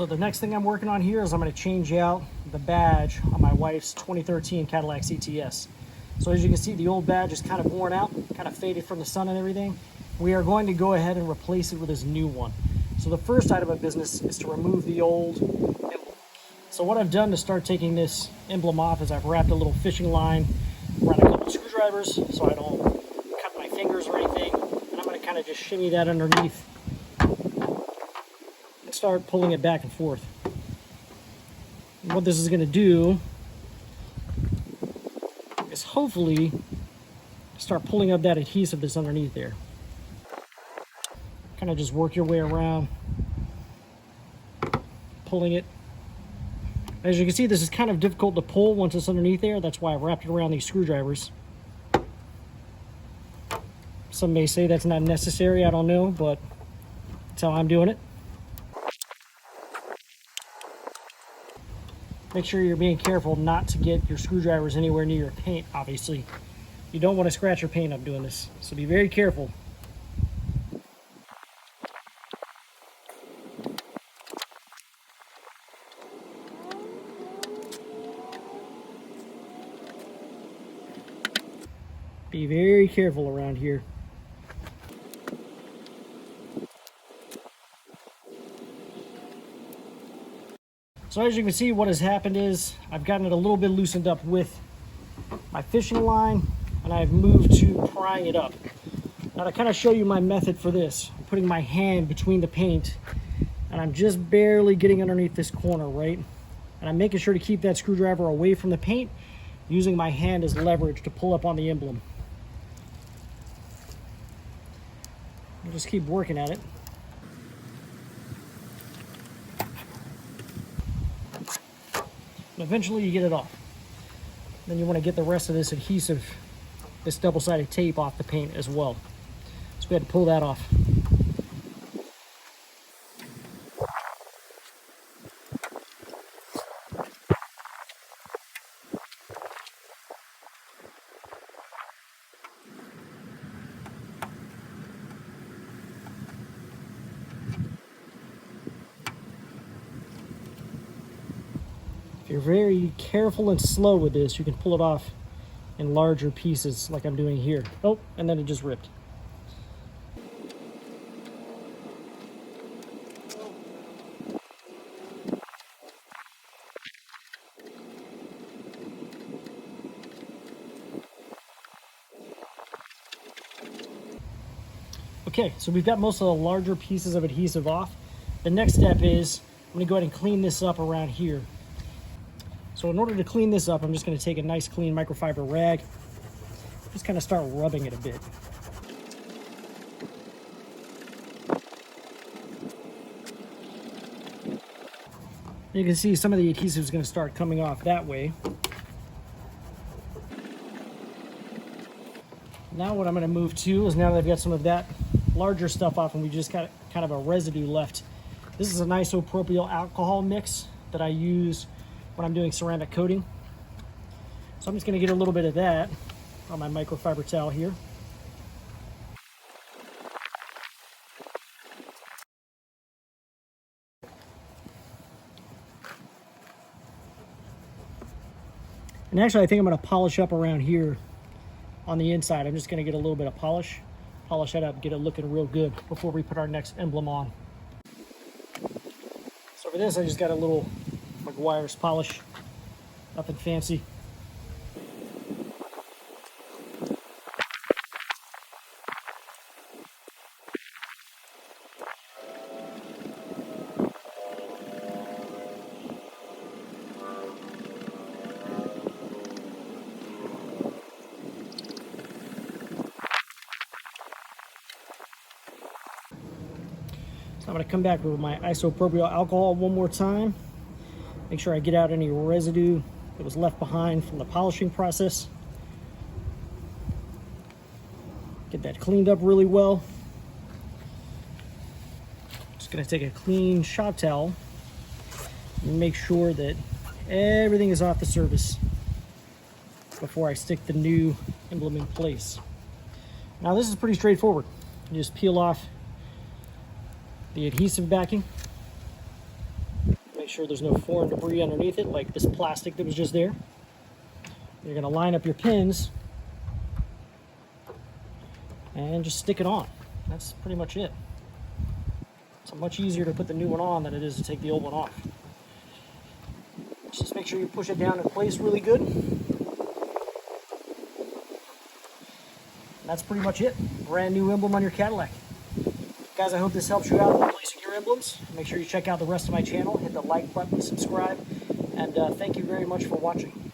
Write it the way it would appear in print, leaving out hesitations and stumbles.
So the next thing I'm working on here is I'm going to change out the badge on my wife's 2013 Cadillac CTS. So as you can see, the old badge is kind of worn out, kind of faded from the sun and everything. We are going to go ahead and replace it with this new one. So the first item of business is to remove the old emblem. So what I've done to start taking this emblem off is I've wrapped a little fishing line around a couple of screwdrivers so I don't cut my fingers or anything. And I'm going to kind of just shimmy that underneath and start pulling it back and forth. And what this is going to do is hopefully start pulling up that adhesive that's underneath there. Kind of just work your way around, pulling it. As you can see, this is kind of difficult to pull once it's underneath there. That's why I've wrapped it around these screwdrivers. Some may say that's not necessary, I don't know, but that's how I'm doing it. Make sure you're being careful not to get your screwdrivers anywhere near your paint, obviously. You don't want to scratch your paint up doing this, so be very careful. Be very careful around here. So as you can see, what has happened is I've gotten it a little bit loosened up with my fishing line, and I've moved to prying it up. Now to kind of show you my method for this, I'm putting my hand between the paint and I'm just barely getting underneath this corner, right? And I'm making sure to keep that screwdriver away from the paint, using my hand as leverage to pull up on the emblem. I'll just keep working at it. And eventually you get it off. Then you want to get the rest of this adhesive, this double-sided tape off the paint as well. So we had to pull that off. If you're very careful and slow with this, you can pull it off in larger pieces like I'm doing here. Oh, and then it just ripped. Okay, so we've got most of the larger pieces of adhesive off. The next step is I'm going to go ahead and clean this up around here. So in order to clean this up, I'm just going to take a nice clean microfiber rag, just kind of start rubbing it a bit. You can see some of the adhesive is going to start coming off that way. Now what I'm going to move to is, now that I've got some of that larger stuff off and we just got kind of a residue left, this is an isopropyl alcohol mix that I use when I'm doing ceramic coating. So I'm just going to get a little bit of that on my microfiber towel here. And actually I think I'm going to polish up around here on the inside. I'm just going to get a little bit of polish that up, get it looking real good before we put our next emblem on. So for this I just got a little McGuire's polish, nothing fancy. So I'm going to come back with my isopropyl alcohol one more time. Make sure I get out any residue that was left behind from the polishing process. Get that cleaned up really well. Just going to take a clean shop towel and make sure that everything is off the surface before I stick the new emblem in place. Now this is pretty straightforward. You just peel off the adhesive backing. sure there's no foreign debris underneath it, like this plastic that was just there. You're going to line up your pins and just stick it on. That's pretty much it. It's much easier to put the new one on than it is to take the old one off. Just make sure you push it down in place really good. And that's pretty much it. Brand new emblem on your Cadillac. Guys, I hope this helps you out in replacing your emblems. Make sure you check out the rest of my channel. Hit the like button, subscribe, and thank you very much for watching.